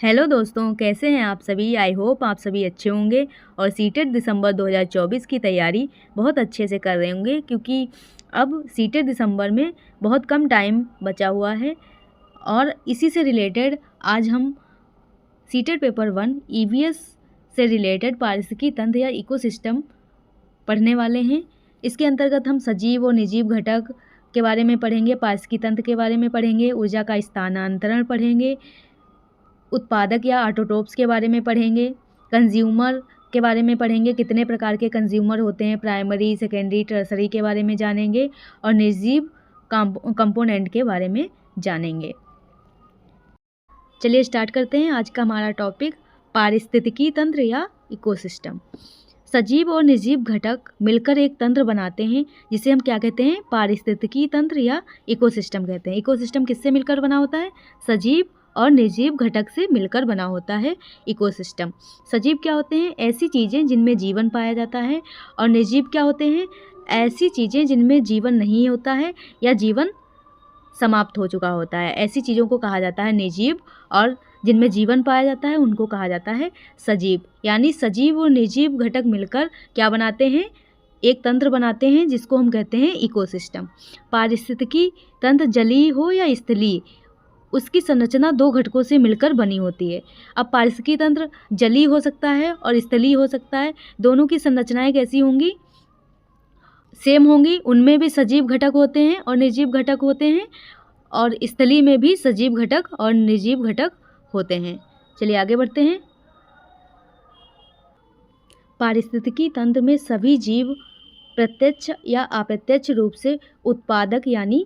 Hello दोस्तों, कैसे हैं आप सभी। आई होप आप सभी अच्छे होंगे और सीटेट दिसंबर 2024 की तैयारी बहुत अच्छे से कर रहे होंगे, क्योंकि अब सीटेट दिसंबर में बहुत कम टाइम बचा हुआ है। और इसी से रिलेटेड आज हम सीटेट पेपर 1 ईवीएस से रिलेटेड पारिस्थितिकी तंत्र या इकोसिस्टम पढ़ने वाले हैं। इसके अंतर्गत हम सजीव और निर्जीव घटक के बारे में पढ़ेंगे, पारिस्थितिकी तंत्र के बारे में पढ़ेंगे, ऊर्जा का स्थानांतरण पढ़ेंगे, उत्पादक या ऑटोट्रोप्स के बारे में पढ़ेंगे, कंज्यूमर के बारे में पढ़ेंगे, कितने प्रकार के कंज्यूमर होते हैं, प्राइमरी, सेकेंडरी, टर्सरी के बारे में जानेंगे और निर्जीव कंपोनेंट के बारे में जानेंगे। चलिए स्टार्ट करते हैं। आज का हमारा टॉपिक पारिस्थितिकी तंत्र या इकोसिस्टम। सजीव और निर्जीव घटक मिलकर एक तंत्र बनाते हैं जिसे हम क्या कहते हैं, पारिस्थितिकी तंत्र या इकोसिस्टम कहते हैं। इकोसिस्टम किससे मिलकर बना होता है, सजीव और निर्जीव घटक से मिलकर बना होता है इकोसिस्टम। सजीव क्या होते हैं, ऐसी चीज़ें जिनमें जीवन पाया जाता है, और निर्जीव क्या होते हैं, ऐसी चीज़ें जिनमें जीवन नहीं होता है या जीवन समाप्त हो चुका होता है। ऐसी चीज़ों को कहा जाता है निर्जीव, और जिनमें जीवन पाया जाता है उनको कहा जाता है सजीव। यानी सजीव और निर्जीव घटक मिलकर क्या बनाते हैं, एक तंत्र बनाते हैं जिसको हम कहते हैं इकोसिस्टम। पारिस्थितिकी तंत्र जलीय हो या स्थलीय, उसकी संरचना दो घटकों से मिलकर बनी होती है। अब पारिस्थितिकी तंत्र जलीय हो सकता है और स्थलीय हो सकता है। दोनों की संरचनाएं कैसी होंगी, सेम होंगी। उनमें भी सजीव घटक होते हैं और निर्जीव घटक होते हैं, और स्थलीय में भी सजीव घटक और निर्जीव घटक होते हैं। चलिए आगे बढ़ते हैं। पारिस्थितिकी तंत्र में सभी जीव प्रत्यक्ष या अप्रत्यक्ष रूप से उत्पादक यानी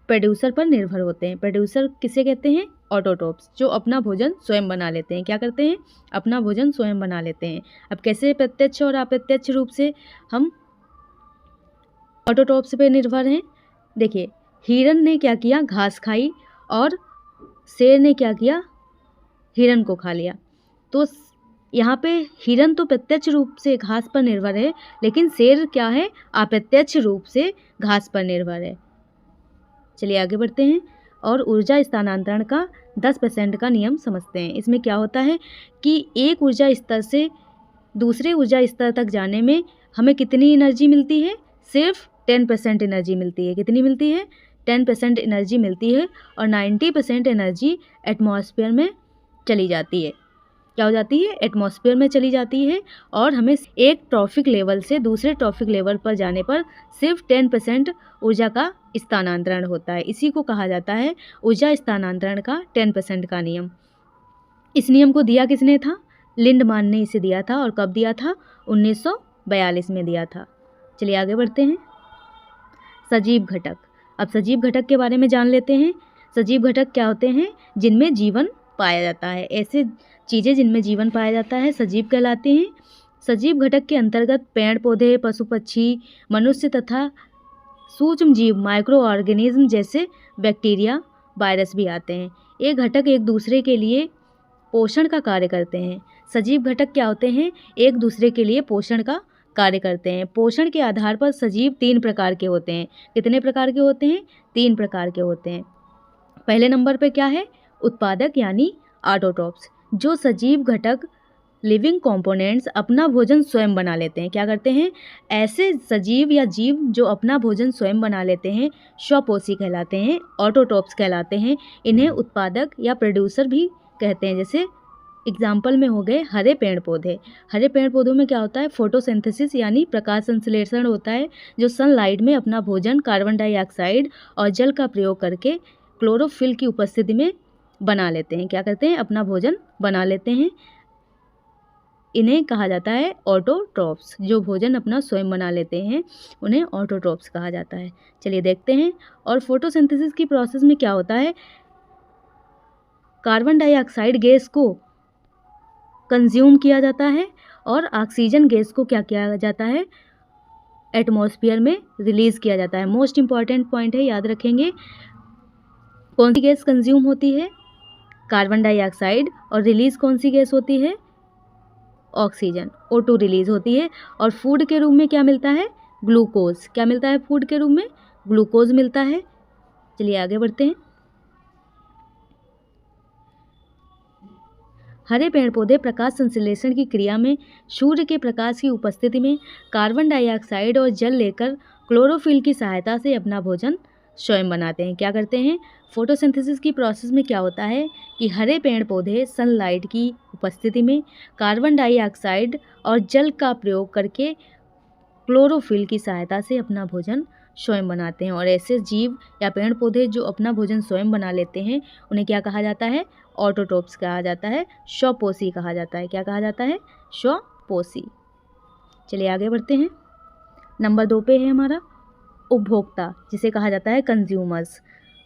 प्रोड्यूसर पर निर्भर होते हैं। प्रोड्यूसर किसे कहते हैं, ऑटोट्रोप्स, जो अपना भोजन स्वयं बना लेते हैं। क्या करते हैं, अपना भोजन स्वयं बना लेते हैं। अब कैसे प्रत्यक्ष और अप्रत्यक्ष रूप से हम ऑटोट्रोप्स पे निर्भर हैं। देखिए, हिरन ने क्या किया, घास खाई, और शेर ने क्या किया, हिरन को खा लिया। तो यहाँ पे हिरन तो प्रत्यक्ष रूप से घास पर निर्भर है, लेकिन शेर क्या है, अप्रत्यक्ष रूप से घास पर निर्भर है। चलिए आगे बढ़ते हैं और ऊर्जा स्थानांतरण का 10% का नियम समझते हैं। इसमें क्या होता है कि एक ऊर्जा स्तर से दूसरे ऊर्जा स्तर तक जाने में हमें कितनी एनर्जी मिलती है, सिर्फ 10% एनर्जी मिलती है। कितनी मिलती है, 10% एनर्जी मिलती है, और 90% एनर्जी एटमॉस्फेयर में चली जाती है। क्या हो जाती है, एटमॉस्फेयर में चली जाती है, और हमें एक ट्रॉफिक लेवल से दूसरे ट्रॉफिक लेवल पर जाने पर सिर्फ 10% ऊर्जा का स्थानांतरण होता है। इसी को कहा जाता है ऊर्जा स्थानांतरण का 10% का नियम। इस नियम को दिया किसने था, लिंडमान ने इसे दिया था, और कब दिया था, 1942 में दिया था। चलिए आगे बढ़ते हैं। सजीव घटक। अब सजीव घटक के बारे में जान लेते हैं। सजीव घटक क्या होते हैं, जिनमें जीवन पाया जाता है। ऐसे चीज़ें जिनमें जीवन पाया जाता है सजीव कहलाते हैं। सजीव घटक के अंतर्गत पेड़ पौधे, पशु पक्षी, मनुष्य तथा सूक्ष्म जीव, माइक्रो ऑर्गेनिज्म जैसे बैक्टीरिया, वायरस भी आते हैं। ये घटक एक दूसरे के लिए पोषण का कार्य करते हैं। सजीव घटक क्या होते हैं, एक दूसरे के लिए पोषण का कार्य करते हैं। पोषण के आधार पर सजीव 3 प्रकार के होते हैं। कितने प्रकार के होते हैं, 3 प्रकार के होते हैं। पहले नंबर पे क्या है, उत्पादक यानी ऑटोट्रोप्स, जो सजीव घटक लिविंग कंपोनेंट्स अपना भोजन स्वयं बना लेते हैं। क्या करते हैं, ऐसे सजीव या जीव जो अपना भोजन स्वयं बना लेते हैं स्वपोषी कहलाते हैं, ऑटोट्रोप्स कहलाते हैं। इन्हें उत्पादक या प्रोड्यूसर भी कहते हैं। जैसे एग्जाम्पल में हो गए हरे पेड़ पौधे। हरे पेड़ पौधों में क्या होता है, फोटोसिंथेसिस यानी प्रकाश संश्लेषण होता है, जो सनलाइट में अपना भोजन कार्बन डाइऑक्साइड और जल का प्रयोग करके क्लोरोफिल की उपस्थिति में बना लेते हैं। क्या करते हैं, अपना भोजन बना लेते हैं। इन्हें कहा जाता है ऑटोट्रोप्स, जो भोजन अपना स्वयं बना लेते हैं उन्हें ऑटोट्रोप्स कहा जाता है। चलिए देखते हैं। और फोटोसिंथेसिस की प्रोसेस में क्या होता है, कार्बन डाइऑक्साइड गैस को कंज्यूम किया जाता है, और ऑक्सीजन गैस को क्या किया जाता है, एटमॉस्फेयर में रिलीज़ किया जाता है। मोस्ट इंपॉर्टेंट पॉइंट है, याद रखेंगे। कौन सी गैस कंज्यूम होती है, कार्बन डाइऑक्साइड, और रिलीज़ कौन सी गैस होती है, ऑक्सीजन, O2 रिलीज़ होती है। और फूड के रूप में क्या मिलता है, ग्लूकोज। क्या मिलता है फूड के रूप में, ग्लूकोज मिलता है। चलिए आगे बढ़ते हैं। हरे पेड़ पौधे प्रकाश संश्लेषण की क्रिया में सूर्य के प्रकाश की उपस्थिति में कार्बन डाइऑक्साइड और जल लेकर क्लोरोफिल की सहायता से अपना भोजन स्वयं बनाते हैं। क्या करते हैं? फोटोसिंथेसिस की प्रोसेस में क्या होता है कि हरे पेड़ पौधे सनलाइट की उपस्थिति में कार्बन डाइऑक्साइड और जल का प्रयोग करके क्लोरोफिल की सहायता से अपना भोजन स्वयं बनाते हैं। और ऐसे जीव या पेड़ पौधे जो अपना भोजन स्वयं बना लेते हैं उन्हें क्या कहा जाता है? ऑटोट्रोप्स कहा जाता है, स्वपोषी कहा जाता है। क्या कहा जाता है? स्वपोषी। चलिए आगे बढ़ते हैं। नंबर 2 पे है हमारा उपभोक्ता, जिसे कहा जाता है कंज्यूमर्स।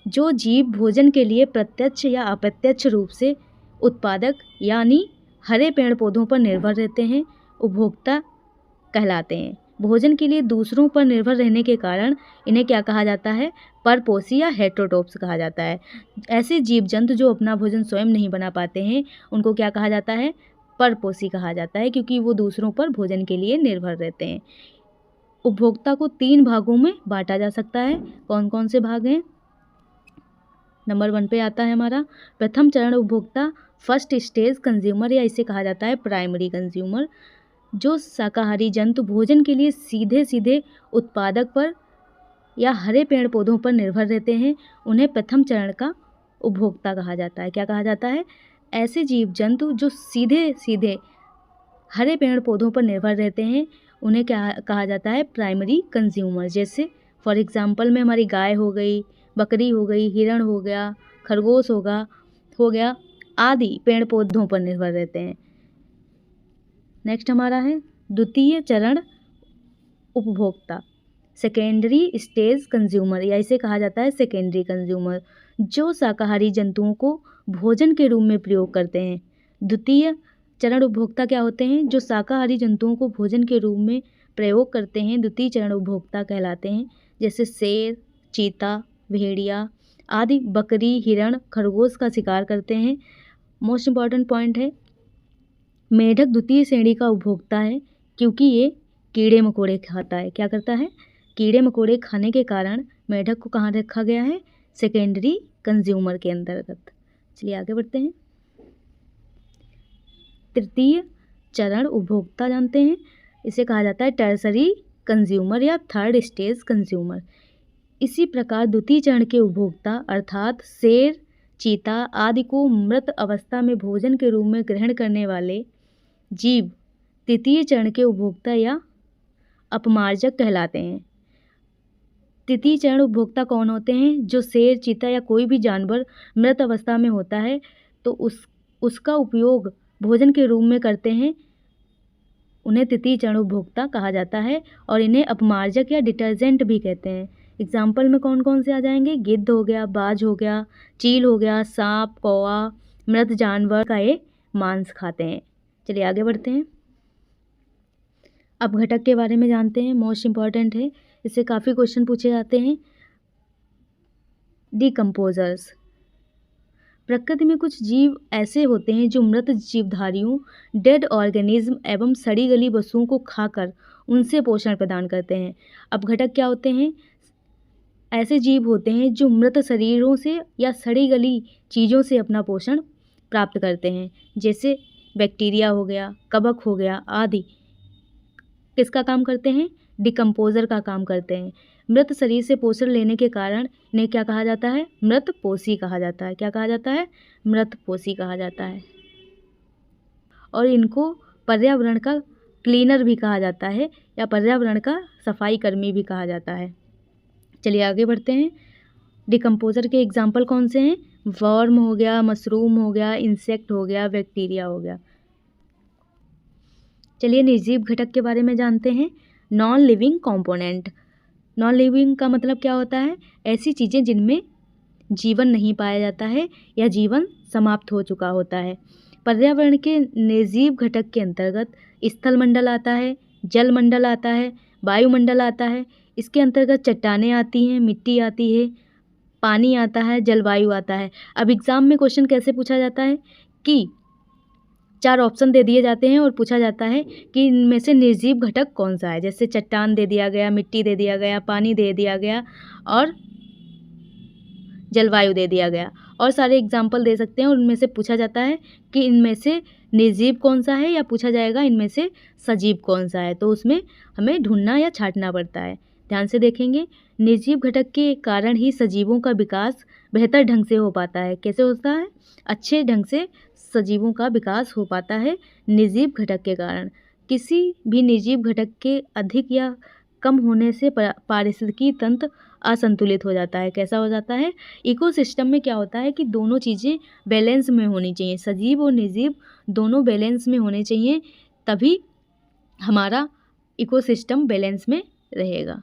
जो जीव भोजन के लिए प्रत्यक्ष या अप्रत्यक्ष रूप से उत्पादक यानी हरे पेड़ पौधों पर निर्भर रहते हैं, उपभोक्ता कहलाते हैं। भोजन के लिए दूसरों पर निर्भर रहने के कारण इन्हें क्या कहा जाता है? परपोषी या हेटेरोट्रोप्स कहा जाता है। ऐसे जीव जंतु जो अपना भोजन स्वयं नहीं बना पाते हैं उनको क्या कहा जाता है? परपोषी कहा जाता है, क्योंकि वो दूसरों पर भोजन के लिए निर्भर रहते हैं। उपभोक्ता को 3 भागों में बांटा जा सकता है। कौन कौन से भाग हैं? नंबर 1 पे आता है हमारा प्रथम चरण उपभोक्ता, फर्स्ट स्टेज कंज्यूमर, या इसे कहा जाता है प्राइमरी कंज्यूमर। जो शाकाहारी जंतु भोजन के लिए सीधे सीधे उत्पादक पर या हरे पेड़ पौधों पर निर्भर रहते हैं उन्हें प्रथम चरण का उपभोक्ता कहा जाता है। क्या कहा जाता है? ऐसे जीव जंतु जो सीधे सीधे हरे पेड़ पौधों पर निर्भर रहते हैं उन्हें क्या कहा जाता है? Primary consumer. जैसे फॉर एग्जांपल में हमारी गाय हो गई, बकरी हो गई, हिरण हो गया, खरगोश हो गया आदि पेड़ पौधों पर निर्भर रहते हैं। नेक्स्ट हमारा है द्वितीय चरण उपभोक्ता, सेकेंडरी स्टेज कंज्यूमर, या इसे कहा जाता है सेकेंडरी कंज्यूमर। जो शाकाहारी जंतुओं को भोजन के रूप में प्रयोग करते हैं। द्वितीय चरण उपभोक्ता क्या होते हैं? जो शाकाहारी जंतुओं को भोजन के रूप में प्रयोग करते हैं द्वितीय चरण उपभोक्ता कहलाते हैं। जैसे शेर, चीता, भेड़िया आदि बकरी, हिरण, खरगोश का शिकार करते हैं। मोस्ट इम्पॉर्टेंट पॉइंट है, मेढक द्वितीय श्रेणी का उपभोक्ता है क्योंकि ये कीड़े मकोड़े खाता है। क्या करता है? कीड़े मकोड़े खाने के कारण मेढक को कहाँ रखा गया है? सेकेंडरी कंज्यूमर के अंतर्गत। चलिए आगे बढ़ते हैं। तृतीय चरण उपभोक्ता जानते हैं, इसे कहा जाता है टर्सरी कंज्यूमर या थर्ड स्टेज कंज्यूमर। इसी प्रकार द्वितीय चरण के उपभोक्ता अर्थात शेर, चीता आदि को मृत अवस्था में भोजन के रूप में ग्रहण करने वाले जीव तृतीय चरण के उपभोक्ता या अपमार्जक कहलाते हैं। तृतीय चरण उपभोक्ता कौन होते हैं? जो शेर, चीता या कोई भी जानवर मृत अवस्था में होता है तो उसका उपयोग भोजन के रूप में करते हैं, उन्हें तृतीय चरण उपभोक्ता कहा जाता है। और इन्हें अपमार्जक या डिटर्जेंट भी कहते हैं। एग्जाम्पल में कौन कौन से आ जाएंगे? गिद्ध हो गया, बाज हो गया, चील हो गया, सांप, कौवा, मृत जानवर का ये मांस खाते हैं। चलिए आगे बढ़ते हैं। अपघटक के बारे में जानते हैं, मोस्ट इम्पॉर्टेंट है, इससे काफ़ी क्वेश्चन पूछे जाते हैं। डिकम्पोजर्स, प्रकृति में कुछ जीव ऐसे होते हैं जो मृत जीवधारियों, डेड ऑर्गेनिज्म एवं सड़ी गली वस्तुओं को खाकर उनसे पोषण प्रदान करते हैं। अपघटक क्या होते हैं? ऐसे जीव होते हैं जो मृत शरीरों से या सड़ी गली चीज़ों से अपना पोषण प्राप्त करते हैं। जैसे बैक्टीरिया हो गया, कवक हो गया आदि किसका काम करते हैं? डिकम्पोजर का काम करते हैं। मृत शरीर से पोषण लेने के कारण इन्हें क्या कहा जाता है? मृत पोषी कहा जाता है। क्या कहा जाता है? मृत पोषी कहा जाता है। और इनको पर्यावरण का क्लीनर भी कहा जाता है या पर्यावरण का सफाई कर्मी भी कहा जाता है। चलिए आगे बढ़ते हैं। डिकम्पोजर के एग्जाम्पल कौन से हैं? वर्म हो गया, मशरूम हो गया, इंसेक्ट हो गया, बैक्टीरिया हो गया। चलिए निर्जीव घटक के बारे में जानते हैं। Non living component, non living का मतलब क्या होता है? ऐसी चीज़ें जिनमें जीवन नहीं पाया जाता है या जीवन समाप्त हो चुका होता है। पर्यावरण के निर्जीव घटक के अंतर्गत स्थल मंडल आता है, जल मंडल आता है, वायुमंडल आता है। इसके अंतर्गत चट्टानें आती हैं, मिट्टी आती है, पानी आता है, जलवायु आता है। अब एग्ज़ाम में क्वेश्चन कैसे पूछा जाता है कि 4 ऑप्शन दे दिए जाते हैं और पूछा जाता है कि इनमें से निर्जीव घटक कौन सा है। जैसे चट्टान दे दिया गया, मिट्टी दे दिया गया, पानी दे दिया गया और जलवायु दे दिया गया और सारे एग्जाम्पल दे सकते हैं और उनमें से पूछा जाता है कि इनमें से निर्जीव कौन सा है या पूछा जाएगा इनमें से सजीव कौन सा है, तो उसमें हमें ढूंढना या छांटना पड़ता है। ध्यान से देखेंगे, निर्जीव घटक के कारण ही सजीवों का विकास बेहतर ढंग से हो पाता है। कैसे होता है? अच्छे ढंग से सजीवों का विकास हो पाता है निर्जीव घटक के कारण। किसी भी निर्जीव घटक के अधिक या कम होने से पारिस्थितिकी तंत्र असंतुलित हो जाता है। कैसा हो जाता है? इकोसिस्टम में क्या होता है कि दोनों चीज़ें बैलेंस में होनी चाहिए, सजीव और निर्जीव दोनों बैलेंस में होने चाहिए, तभी हमारा इकोसिस्टम बैलेंस में रहेगा।